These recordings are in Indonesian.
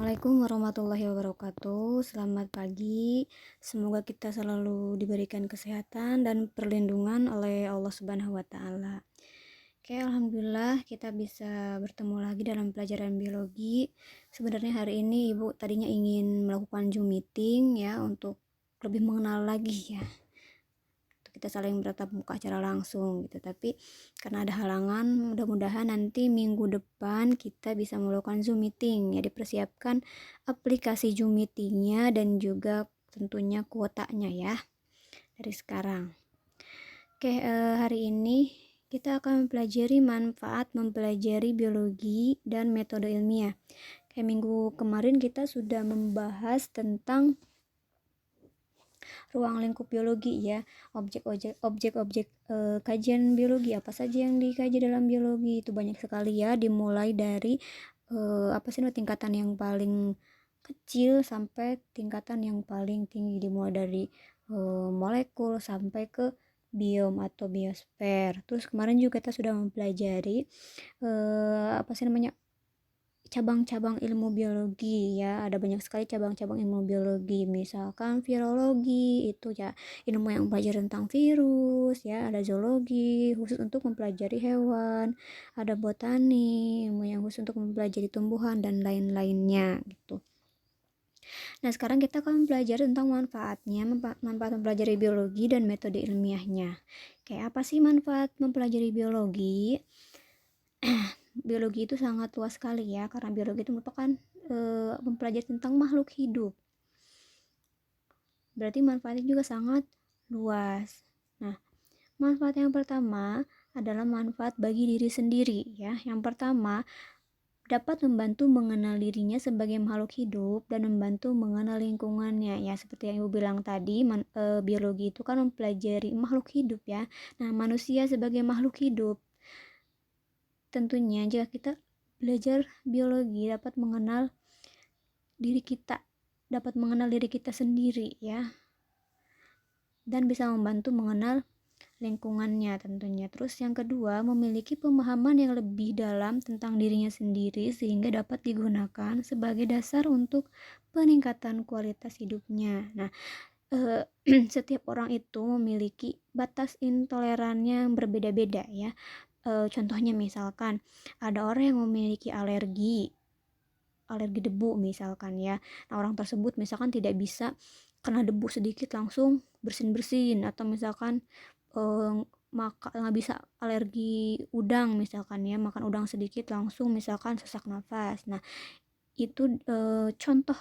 Assalamualaikum warahmatullahi wabarakatuh. Selamat pagi. Semoga kita selalu diberikan kesehatan dan perlindungan oleh Allah Subhanahu wa taala. Oke, alhamdulillah kita bisa bertemu lagi dalam pelajaran biologi. Sebenarnya hari ini Ibu tadinya ingin melakukan Zoom meeting ya untuk lebih mengenal lagi ya, kita saling bertatap muka secara langsung gitu, tapi karena ada halangan, mudah-mudahan nanti minggu depan kita bisa melakukan Zoom meeting ya. Dipersiapkan aplikasi Zoom meetingnya dan juga tentunya kuotanya ya dari sekarang. Oke, hari ini kita akan mempelajari manfaat mempelajari biologi dan metode ilmiah. Kayak minggu kemarin kita sudah membahas tentang ruang lingkup biologi ya, objek-objek kajian biologi, apa saja yang dikaji dalam biologi itu banyak sekali ya, dimulai dari tingkatan yang paling kecil sampai tingkatan yang paling tinggi, dimulai dari molekul sampai ke biom atau biosfer. Terus kemarin juga kita sudah mempelajari cabang-cabang ilmu biologi ya. Ada banyak sekali cabang-cabang ilmu biologi, misalkan virologi itu ya ilmu yang belajar tentang virus ya, ada zoologi khusus untuk mempelajari hewan, ada botani ilmu yang khusus untuk mempelajari tumbuhan dan lain-lainnya gitu. Nah, sekarang kita akan belajar tentang manfaat mempelajari biologi dan metode ilmiahnya. Kayak apa sih manfaat mempelajari biologi? Biologi itu sangat luas sekali ya, karena biologi itu merupakan mempelajari tentang makhluk hidup. Berarti manfaatnya juga sangat luas. Nah, manfaat yang pertama adalah manfaat bagi diri sendiri ya. Yang pertama, dapat membantu mengenal dirinya sebagai makhluk hidup dan membantu mengenal lingkungannya ya, seperti yang Ibu bilang tadi, biologi itu kan mempelajari makhluk hidup ya. Nah, manusia sebagai makhluk hidup, tentunya jika kita belajar biologi dapat mengenal diri kita sendiri ya, dan bisa membantu mengenal lingkungannya tentunya. Terus yang kedua, memiliki pemahaman yang lebih dalam tentang dirinya sendiri sehingga dapat digunakan sebagai dasar untuk peningkatan kualitas hidupnya. Nah, setiap orang itu memiliki batas intolerannya yang berbeda-beda ya. Contohnya misalkan ada orang yang memiliki alergi debu misalkan ya. Nah, orang tersebut misalkan tidak bisa kena debu sedikit langsung bersin-bersin, atau misalkan nggak bisa alergi udang misalkan ya, makan udang sedikit langsung misalkan sesak nafas. Nah, itu contoh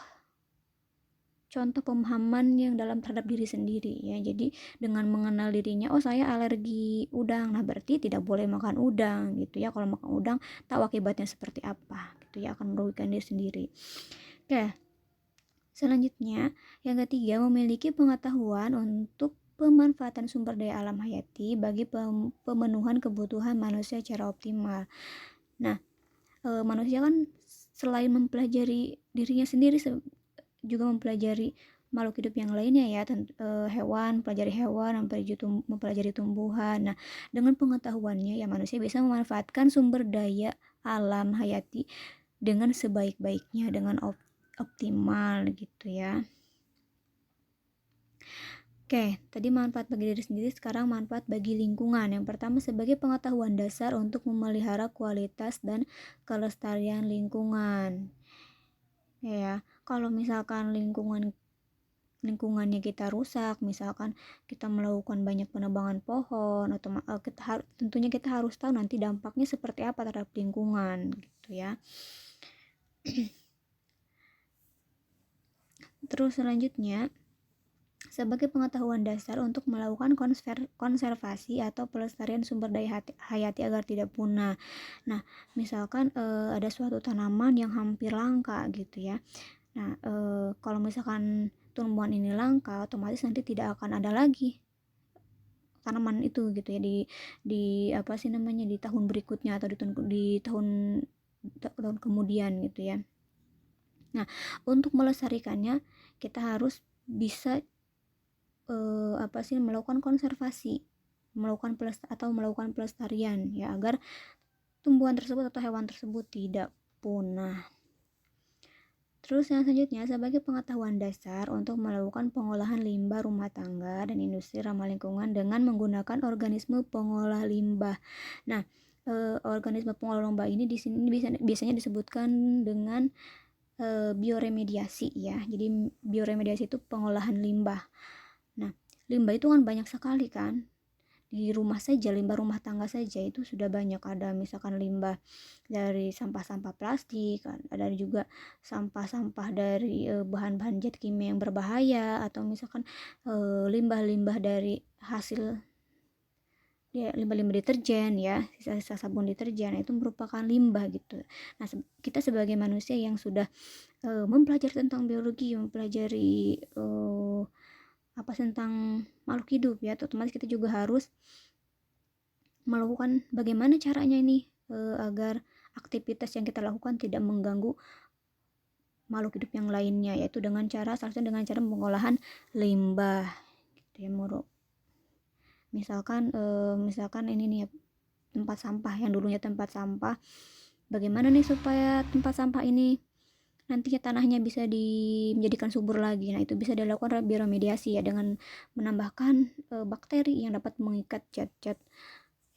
pemahaman yang dalam terhadap diri sendiri ya. Jadi dengan mengenal dirinya, oh saya alergi udang, nah berarti tidak boleh makan udang gitu ya. Kalau makan udang tahu akibatnya seperti apa gitu ya, akan merugikan diri sendiri. Oke, selanjutnya yang ketiga, memiliki pengetahuan untuk pemanfaatan sumber daya alam hayati bagi pemenuhan kebutuhan manusia secara optimal. Nah, manusia kan selain mempelajari dirinya sendiri juga mempelajari makhluk hidup yang lainnya ya, hewan, mempelajari tumbuhan. Nah, dengan pengetahuannya ya manusia bisa memanfaatkan sumber daya alam hayati dengan sebaik-baiknya, dengan optimal gitu ya. Oke, tadi manfaat bagi diri sendiri, sekarang manfaat bagi lingkungan. Yang pertama, sebagai pengetahuan dasar untuk memelihara kualitas dan kelestarian lingkungan. Ya, kalau misalkan lingkungannya kita rusak, misalkan kita melakukan banyak penebangan pohon, atau tentunya kita harus tahu nanti dampaknya seperti apa terhadap lingkungan gitu ya. Terus selanjutnya, sebagai pengetahuan dasar untuk melakukan konservasi atau pelestarian sumber daya hayati agar tidak punah. Nah, misalkan ada suatu tanaman yang hampir langka gitu ya. Nah, kalau misalkan tumbuhan ini langka, otomatis nanti tidak akan ada lagi tanaman itu gitu ya di di tahun berikutnya atau di tahun kemudian gitu ya. Nah, untuk melestarikannya kita harus bisa melakukan konservasi, melakukan pelestarian ya, agar tumbuhan tersebut atau hewan tersebut tidak punah. Terus yang selanjutnya, sebagai pengetahuan dasar untuk melakukan pengolahan limbah rumah tangga dan industri ramah lingkungan dengan menggunakan organisme pengolah limbah. Nah, organisme pengolah limbah ini di sini biasanya disebutkan dengan bioremediasi ya. Jadi bioremediasi itu pengolahan limbah. Nah, limbah itu kan banyak sekali kan. Di rumah saja, limbah rumah tangga saja itu sudah banyak. Ada misalkan limbah dari sampah-sampah plastik, ada juga sampah-sampah dari bahan-bahan zat kimia yang berbahaya, atau misalkan limbah-limbah dari hasil ya, limbah-limbah deterjen ya, sisa-sisa sabun deterjen, itu merupakan limbah gitu. Nah, kita sebagai manusia yang sudah mempelajari tentang biologi, mempelajari apa tentang makhluk hidup ya, otomatis kita juga harus melakukan bagaimana caranya ini agar aktivitas yang kita lakukan tidak mengganggu makhluk hidup yang lainnya, yaitu dengan cara salah satunya dengan cara pengolahan limbah gitu ya. Misalkan ini nih ya, tempat sampah yang dulunya tempat sampah, bagaimana nih supaya tempat sampah ini nantinya tanahnya bisa menjadikan subur lagi. Nah, itu bisa dilakukan bioremediasi ya, dengan menambahkan bakteri yang dapat mengikat zat-zat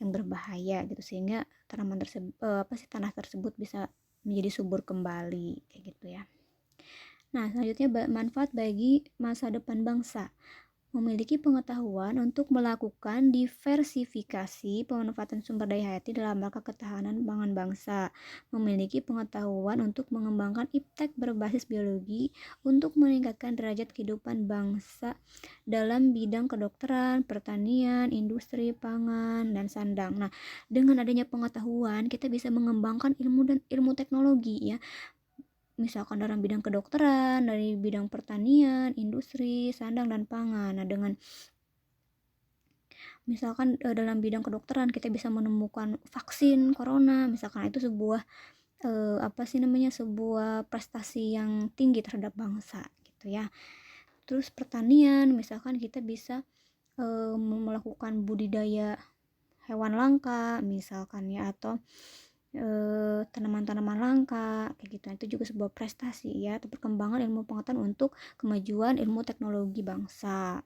yang berbahaya gitu, sehingga tanah tersebut bisa menjadi subur kembali kayak gitu ya. Nah, selanjutnya manfaat bagi masa depan bangsa. Memiliki pengetahuan untuk melakukan diversifikasi pemanfaatan sumber daya hayati dalam rangka ketahanan pangan bangsa. Memiliki pengetahuan untuk mengembangkan iptek berbasis biologi untuk meningkatkan derajat kehidupan bangsa dalam bidang kedokteran, pertanian, industri pangan, dan sandang. Nah, dengan adanya pengetahuan kita bisa mengembangkan ilmu teknologi ya, misalkan dalam bidang kedokteran, dari bidang pertanian, industri, sandang, dan pangan. Nah, dengan misalkan dalam bidang kedokteran kita bisa menemukan vaksin corona, misalkan itu sebuah sebuah prestasi yang tinggi terhadap bangsa gitu ya. Terus pertanian, misalkan kita bisa melakukan budidaya hewan langka misalkan ya, atau tanaman-tanaman langka kayak gitu. Itu juga sebuah prestasi ya, atau perkembangan ilmu pengetahuan untuk kemajuan ilmu teknologi bangsa.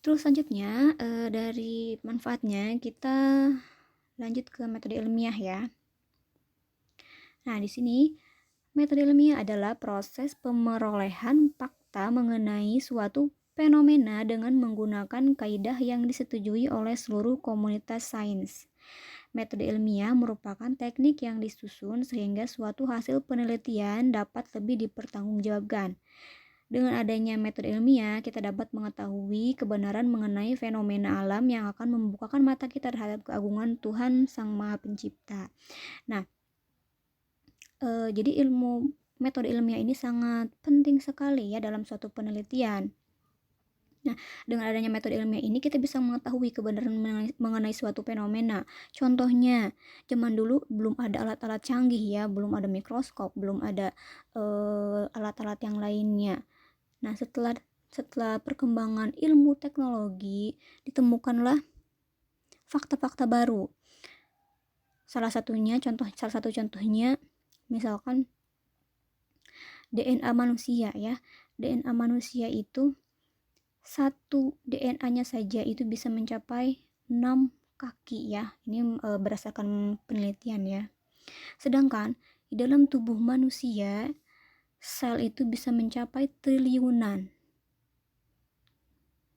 Terus selanjutnya dari manfaatnya kita lanjut ke metode ilmiah ya. Nah, di sini metode ilmiah adalah proses pemerolehan fakta mengenai suatu fenomena dengan menggunakan kaidah yang disetujui oleh seluruh komunitas sains. Metode ilmiah merupakan teknik yang disusun sehingga suatu hasil penelitian dapat lebih dipertanggungjawabkan. Dengan adanya metode ilmiah, kita dapat mengetahui kebenaran mengenai fenomena alam yang akan membukakan mata kita terhadap keagungan Tuhan Sang Maha Pencipta. Nah, jadi metode ilmiah ini sangat penting sekali ya dalam suatu penelitian. Nah, dengan adanya metode ilmiah ini kita bisa mengetahui kebenaran mengenai suatu fenomena. Contohnya, zaman dulu belum ada alat-alat canggih ya, belum ada mikroskop, belum ada alat-alat yang lainnya. Nah, setelah perkembangan ilmu teknologi, ditemukanlah fakta-fakta baru. Salah satu contohnya misalkan DNA manusia ya. DNA manusia itu satu DNA-nya saja itu bisa mencapai 6 kaki ya. Ini berdasarkan penelitian ya. Sedangkan di dalam tubuh manusia sel itu bisa mencapai triliunan.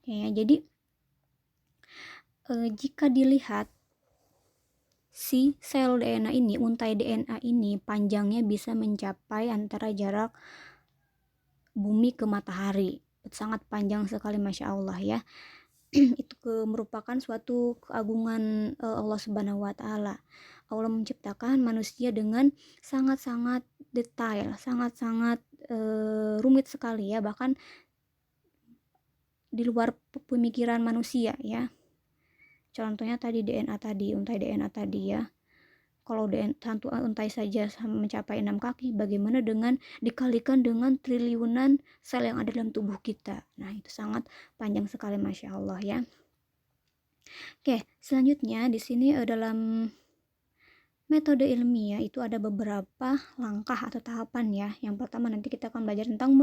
Ya, jadi jika dilihat si sel DNA ini, untai DNA ini panjangnya bisa mencapai antara jarak bumi ke matahari. Sangat panjang sekali, Masya Allah ya. Itu merupakan suatu keagungan Allah Subhanahu wa Ta'ala. Allah menciptakan manusia dengan sangat-sangat detail, sangat-sangat rumit sekali ya, bahkan di luar pemikiran manusia ya. Contohnya tadi DNA tadi, untai DNA tadi ya. Kalau satu untai saja mencapai 6 kaki, bagaimana dengan dikalikan dengan triliunan sel yang ada dalam tubuh kita. Nah, itu sangat panjang sekali, Masya Allah ya. Oke, selanjutnya di sini dalam Metode ilmiah itu ada beberapa langkah atau tahapan ya. Yang pertama nanti kita akan belajar tentang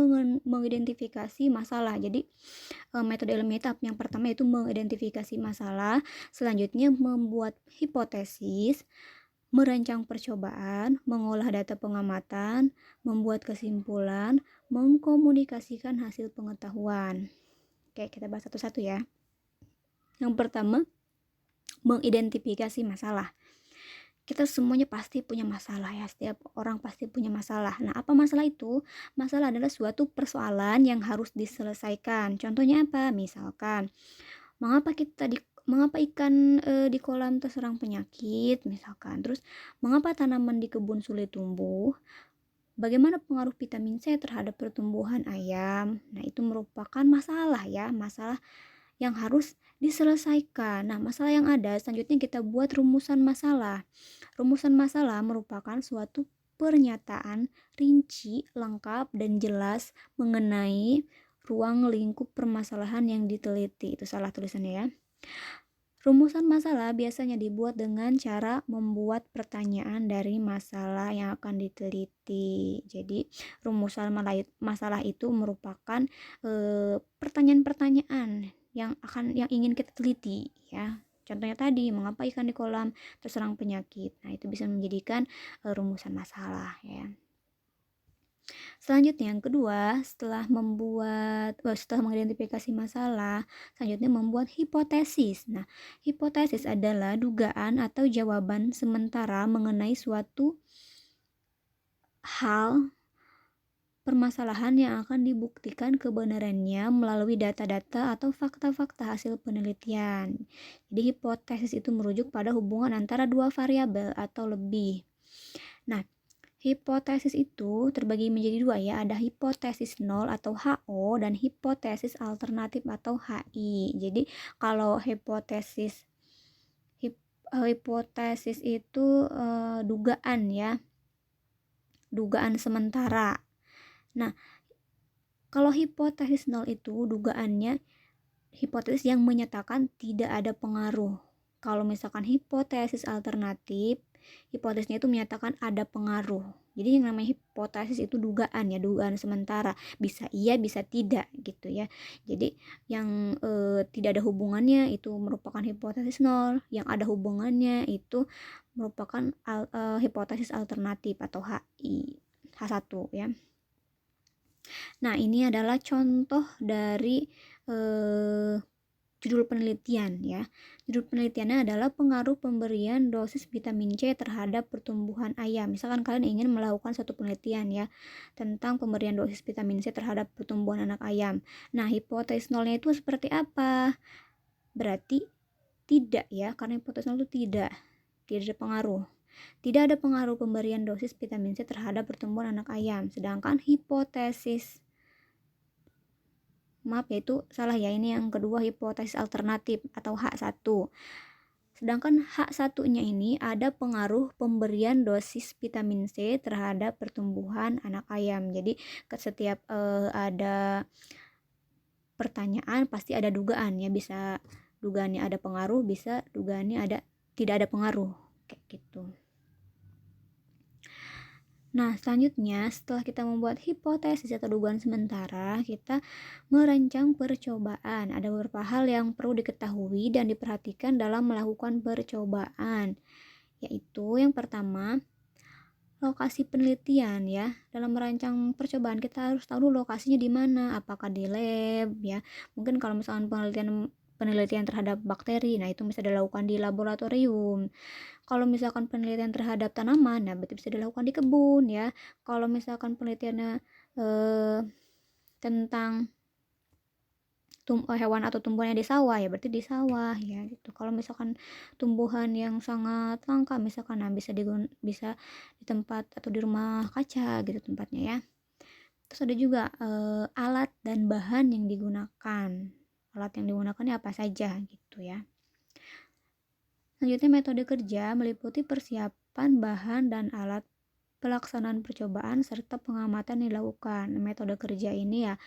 mengidentifikasi masalah. Jadi metode ilmiah tahap yang pertama itu mengidentifikasi masalah, selanjutnya membuat hipotesis, merancang percobaan, mengolah data pengamatan, membuat kesimpulan, mengkomunikasikan hasil pengetahuan. Oke, kita bahas satu-satu ya. Yang pertama, mengidentifikasi masalah. Kita semuanya pasti punya masalah ya, setiap orang pasti punya masalah. Nah, apa masalah itu? Masalah adalah suatu persoalan yang harus diselesaikan. Contohnya apa? Misalkan, mengapa ikan di kolam terserang penyakit misalkan. Terus, mengapa tanaman di kebun sulit tumbuh? Bagaimana pengaruh vitamin C terhadap pertumbuhan ayam? Nah, itu merupakan masalah ya, masalah yang harus diselesaikan. Nah, masalah yang ada selanjutnya kita buat rumusan masalah. Rumusan masalah merupakan suatu pernyataan rinci, lengkap, dan jelas mengenai ruang lingkup permasalahan yang diteliti. Itu salah tulisannya ya. Rumusan masalah biasanya dibuat dengan cara membuat pertanyaan dari masalah yang akan diteliti. Jadi, rumusan masalah itu merupakan pertanyaan-pertanyaan yang ingin kita teliti ya. Contohnya tadi, mengapa ikan di kolam terserang penyakit. Nah, itu bisa menjadikan rumusan masalah ya. Selanjutnya yang kedua, setelah mengidentifikasi masalah, selanjutnya membuat hipotesis. Nah, hipotesis adalah dugaan atau jawaban sementara mengenai suatu hal permasalahan yang akan dibuktikan kebenarannya melalui data-data atau fakta-fakta hasil penelitian. Jadi hipotesis itu merujuk pada hubungan antara dua variabel atau lebih. Nah, hipotesis itu terbagi menjadi dua ya, ada hipotesis nol atau HO dan hipotesis alternatif atau HI. Jadi kalau hipotesis itu dugaan ya, dugaan sementara. Nah, kalau hipotesis nol itu dugaannya hipotesis yang menyatakan tidak ada pengaruh. Kalau misalkan hipotesis alternatif, hipotesisnya itu menyatakan ada pengaruh. Jadi yang namanya hipotesis itu dugaan ya, dugaan sementara. Bisa iya, bisa tidak gitu ya. Jadi yang tidak ada hubungannya itu merupakan hipotesis nol. Yang ada hubungannya itu merupakan hipotesis alternatif atau H1 ya. Nah, ini adalah contoh dari judul penelitian ya. Judul penelitiannya adalah pengaruh pemberian dosis vitamin C terhadap pertumbuhan ayam. Misalkan kalian ingin melakukan suatu penelitian ya tentang pemberian dosis vitamin C terhadap pertumbuhan anak ayam. Nah, hipotesis nolnya itu seperti apa? Berarti tidak ya, karena hipotesis nol itu tidak ada pengaruh. Tidak ada pengaruh pemberian dosis vitamin C terhadap pertumbuhan anak ayam. Sedangkan hipotesis yaitu salah ya, ini yang kedua hipotesis alternatif atau H1. Sedangkan H1-nya ini ada pengaruh pemberian dosis vitamin C terhadap pertumbuhan anak ayam. Jadi setiap ada pertanyaan pasti ada dugaan ya, bisa dugaannya ada pengaruh, bisa dugaannya tidak ada pengaruh kayak gitu. Nah, selanjutnya setelah kita membuat hipotesis atau dugaan sementara, kita merancang percobaan. Ada beberapa hal yang perlu diketahui dan diperhatikan dalam melakukan percobaan, yaitu yang pertama, lokasi penelitian ya. Dalam merancang percobaan kita harus tahu dulu lokasinya di mana, apakah di lab ya. Mungkin kalau misalkan penelitian terhadap bakteri, nah itu bisa dilakukan di laboratorium. Kalau misalkan penelitian terhadap tanaman, nah berarti bisa dilakukan di kebun ya. Kalau misalkan penelitiannya tentang hewan atau tumbuhannya di sawah, ya berarti di sawah ya gitu. Kalau misalkan tumbuhan yang sangat langka misalkan, nah bisa di tempat atau di rumah kaca gitu tempatnya ya. Terus ada juga alat dan bahan yang digunakan. Alat yang digunakannya apa saja gitu ya. Selanjutnya metode kerja meliputi persiapan bahan dan alat, pelaksanaan percobaan serta pengamatan yang dilakukan. Metode kerja ini ya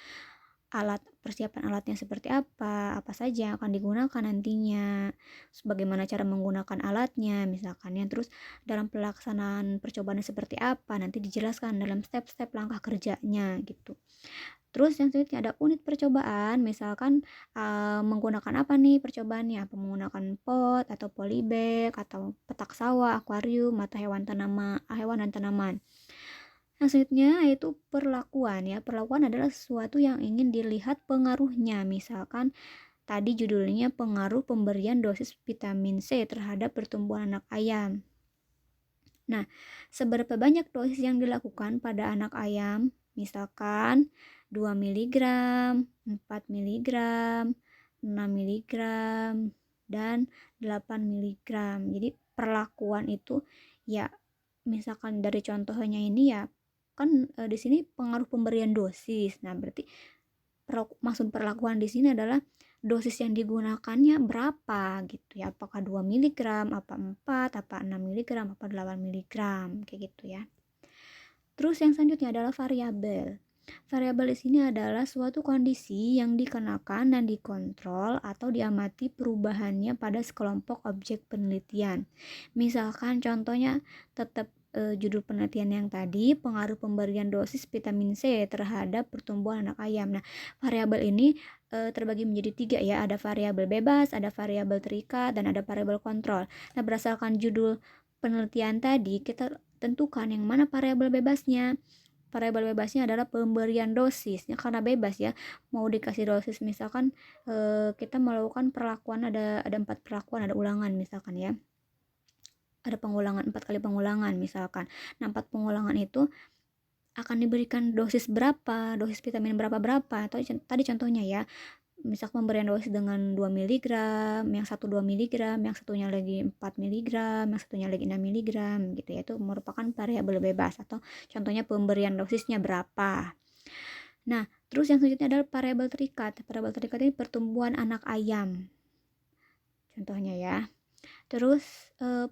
persiapan alatnya seperti apa saja yang akan digunakan nantinya, bagaimana cara menggunakan alatnya misalkan ya, terus dalam pelaksanaan percobaannya seperti apa, nanti dijelaskan dalam step-step langkah kerjanya gitu. Terus yang selanjutnya ada unit percobaan, misalkan menggunakan apa nih percobaannya, apa menggunakan pot atau polybag atau petak sawah, akuarium atau hewan dan tanaman. Yang selanjutnya yaitu perlakuan ya. Perlakuan adalah sesuatu yang ingin dilihat pengaruhnya. Misalkan tadi judulnya pengaruh pemberian dosis vitamin C terhadap pertumbuhan anak ayam. Nah, seberapa banyak dosis yang dilakukan pada anak ayam? Misalkan 2 mg, 4 mg, 6 mg, dan 8 mg. Jadi perlakuan itu ya misalkan dari contohnya ini ya kan di sini pengaruh pemberian dosis. Nah, berarti maksud perlakuan di sini adalah dosis yang digunakannya berapa gitu ya, apakah 2 mg, apa 4, apa 6 mg, apa 8 mg, kayak gitu ya. Terus yang selanjutnya adalah variabel. Variabel di sini adalah suatu kondisi yang dikenakan dan dikontrol atau diamati perubahannya pada sekelompok objek penelitian. Misalkan contohnya tetap judul penelitian yang tadi, pengaruh pemberian dosis vitamin C terhadap pertumbuhan anak ayam. Nah, variabel ini terbagi menjadi 3 ya, ada variabel bebas, ada variabel terikat, dan ada variabel kontrol. Nah, berdasarkan judul penelitian tadi, kita tentukan yang mana variabel bebasnya. Variabel bebasnya adalah pemberian dosisnya, karena bebas ya, mau dikasih dosis misalkan kita melakukan perlakuan, ada 4 perlakuan, ada ulangan misalkan ya, ada pengulangan 4 kali pengulangan misalkan. Nah, 4 pengulangan itu akan diberikan dosis berapa, dosis vitamin berapa atau tadi contohnya ya, misal pemberian dosis dengan 2 mg, yang satu 2 mg, yang satunya lagi 4 mg, yang satunya lagi 6 mg gitu ya. Itu merupakan variabel bebas atau contohnya pemberian dosisnya berapa. Nah, terus yang selanjutnya adalah variabel terikat. Variabel terikat ini pertumbuhan anak ayam. Contohnya ya. Terus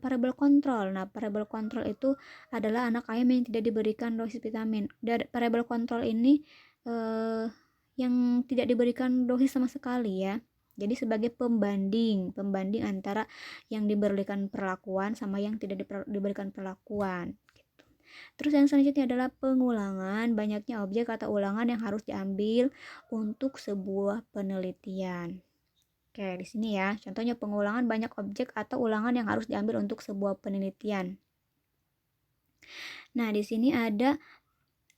variabel kontrol. Nah, variabel kontrol itu adalah anak ayam yang tidak diberikan dosis vitamin. Dan variabel kontrol ini yang tidak diberikan dosis sama sekali ya. Jadi sebagai pembanding antara yang diberikan perlakuan sama yang tidak diberikan perlakuan gitu. Terus yang selanjutnya adalah pengulangan, banyaknya objek atau ulangan yang harus diambil untuk sebuah penelitian. Oke, di sini ya, contohnya pengulangan banyak objek atau ulangan yang harus diambil untuk sebuah penelitian. Nah, di sini ada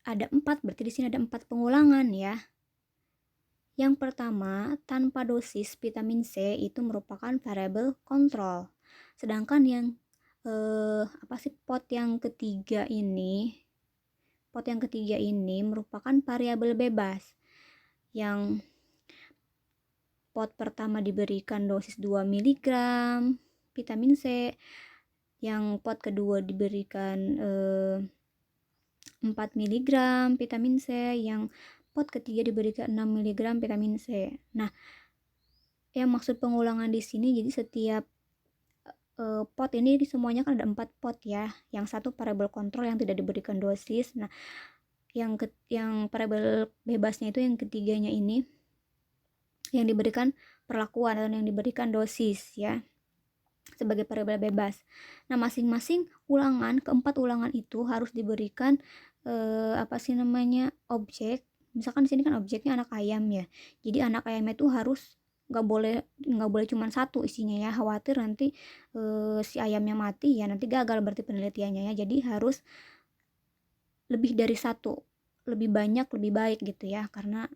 4, berarti di sini ada 4 pengulangan ya. Yang pertama, tanpa dosis vitamin C itu merupakan variabel kontrol. Sedangkan yang pot yang ketiga ini merupakan variabel bebas. Yang pot pertama diberikan dosis 2 mg vitamin C, yang pot kedua diberikan 4 mg vitamin C, yang pot ketiga diberikan 6 mg vitamin C. Nah, yang maksud pengulangan di sini, jadi setiap pot ini semuanya kan ada 4 pot ya. Yang satu variabel kontrol yang tidak diberikan dosis. Nah, yang variabel bebasnya itu yang ketiganya ini yang diberikan perlakuan atau yang diberikan dosis ya, sebagai variabel bebas. Nah, masing-masing ulangan, keempat ulangan itu harus diberikan objek. Misalkan di sini kan objeknya anak ayam ya. Jadi anak ayamnya itu harus nggak boleh cuma satu isinya ya, khawatir nanti si ayamnya mati ya, nanti gagal berarti penelitiannya ya. Jadi harus lebih dari satu, lebih banyak lebih baik gitu ya, karena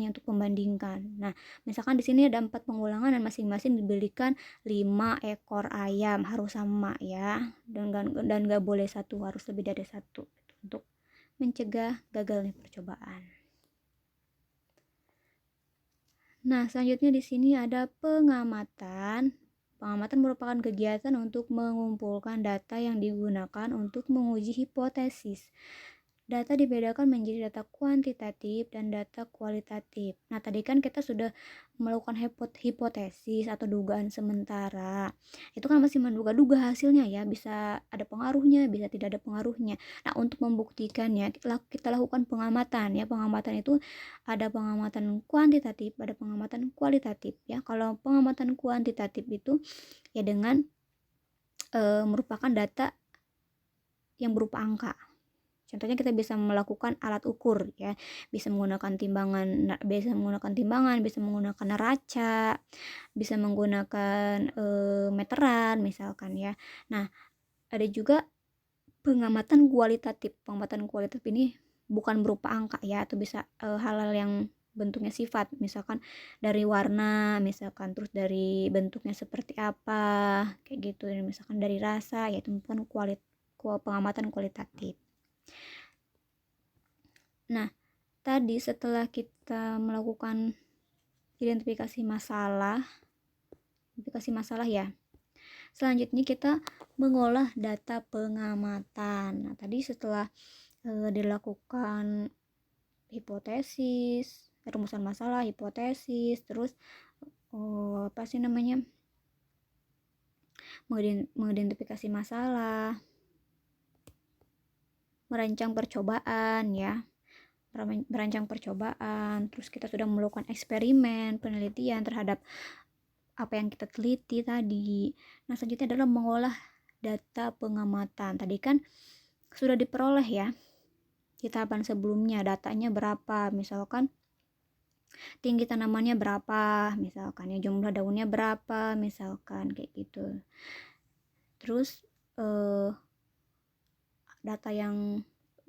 untuk membandingkan. Nah, misalkan di sini ada 4 pengulangan dan masing-masing diberikan 5 ekor ayam, harus sama ya, dan nggak boleh satu, harus lebih dari satu untuk mencegah gagalnya percobaan. Nah, selanjutnya di sini ada pengamatan. Pengamatan merupakan kegiatan untuk mengumpulkan data yang digunakan untuk menguji hipotesis. Data dibedakan menjadi data kuantitatif dan data kualitatif. Nah, tadi kan kita sudah melakukan hipotesis atau dugaan sementara. Itu kan masih menduga-duga hasilnya ya, bisa ada pengaruhnya, bisa tidak ada pengaruhnya. Nah, untuk membuktikannya, kita lakukan pengamatan ya. Pengamatan itu ada pengamatan kuantitatif, ada pengamatan kualitatif ya. Kalau pengamatan kuantitatif itu ya dengan merupakan data yang berupa angka. Contohnya kita bisa melakukan alat ukur ya, bisa menggunakan timbangan, bisa menggunakan neraca, bisa menggunakan meteran misalkan ya. Nah, ada juga pengamatan kualitatif. Pengamatan kualitatif ini bukan berupa angka ya, atau bisa hal-hal yang bentuknya sifat, misalkan dari warna, misalkan terus dari bentuknya seperti apa, kayak gitu, misalkan dari rasa, yaitu bukan pengamatan kualitatif. Nah, tadi setelah kita melakukan identifikasi masalah ya. Selanjutnya kita mengolah data pengamatan. Nah, tadi setelah dilakukan hipotesis, rumusan masalah, hipotesis, terus mengidentifikasi masalah, merancang percobaan ya. Terus kita sudah melakukan eksperimen, penelitian terhadap apa yang kita teliti tadi. Nah, selanjutnya adalah mengolah data pengamatan. Tadi kan sudah diperoleh ya di tahapan sebelumnya, datanya berapa, misalkan tinggi tanamannya berapa, misalkan ya, jumlah daunnya berapa, misalkan kayak gitu. Terus data yang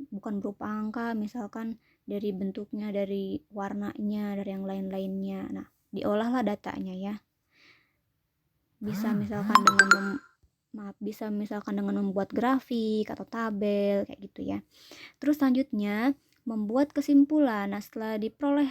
bukan berupa angka, misalkan dari bentuknya, dari warnanya, dari yang lain-lainnya. Nah, diolahlah datanya ya. Bisa misalkan dengan membuat grafik atau tabel kayak gitu ya. Terus selanjutnya membuat kesimpulan. Nah, setelah diperoleh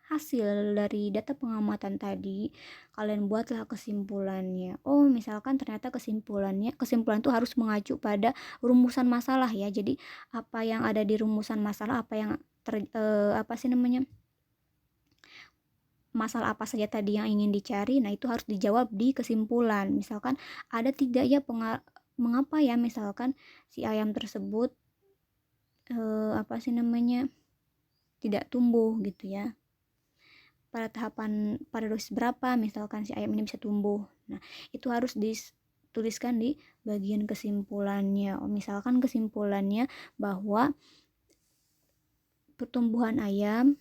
hasil dari data pengamatan tadi, kalian buatlah kesimpulannya. Oh, misalkan ternyata kesimpulan itu harus mengacu pada rumusan masalah ya. Jadi apa yang ada di rumusan masalah, masalah apa saja tadi yang ingin dicari, nah itu harus dijawab di kesimpulan. Misalkan ada 3 ya, mengapa ya misalkan si ayam tersebut tidak tumbuh gitu ya. Pada dosis berapa misalkan si ayam ini bisa tumbuh. Nah, itu harus dituliskan di bagian kesimpulannya. Misalkan kesimpulannya bahwa pertumbuhan ayam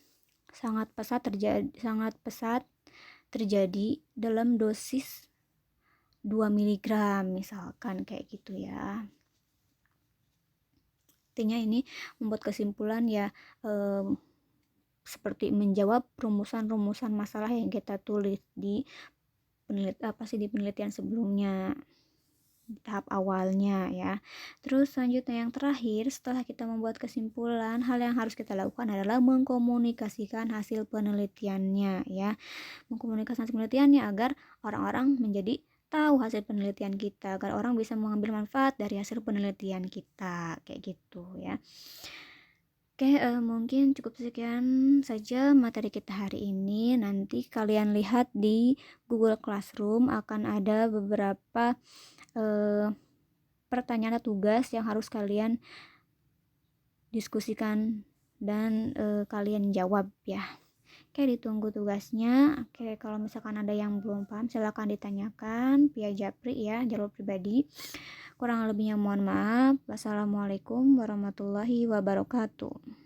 sangat pesat terjadi dalam dosis 2 mg misalkan kayak gitu ya. Artinya ini membuat kesimpulan ya seperti menjawab rumusan-rumusan masalah yang kita tulis di penelitian sebelumnya, tahap awalnya ya. Terus selanjutnya yang terakhir, setelah kita membuat kesimpulan, hal yang harus kita lakukan adalah mengkomunikasikan hasil penelitiannya ya. Mengkomunikasikan hasil penelitiannya agar orang-orang menjadi tahu hasil penelitian kita, agar orang bisa mengambil manfaat dari hasil penelitian kita, kayak gitu ya. Oke, mungkin cukup sekian saja materi kita hari ini. Nanti kalian lihat di Google Classroom akan ada beberapa pertanyaan atau tugas yang harus kalian diskusikan dan kalian jawab ya. Oke, ditunggu tugasnya. Oke, kalau misalkan ada yang belum paham silakan ditanyakan via Japri ya, jalur pribadi. Kurang lebihnya mohon maaf. Wassalamualaikum warahmatullahi wabarakatuh.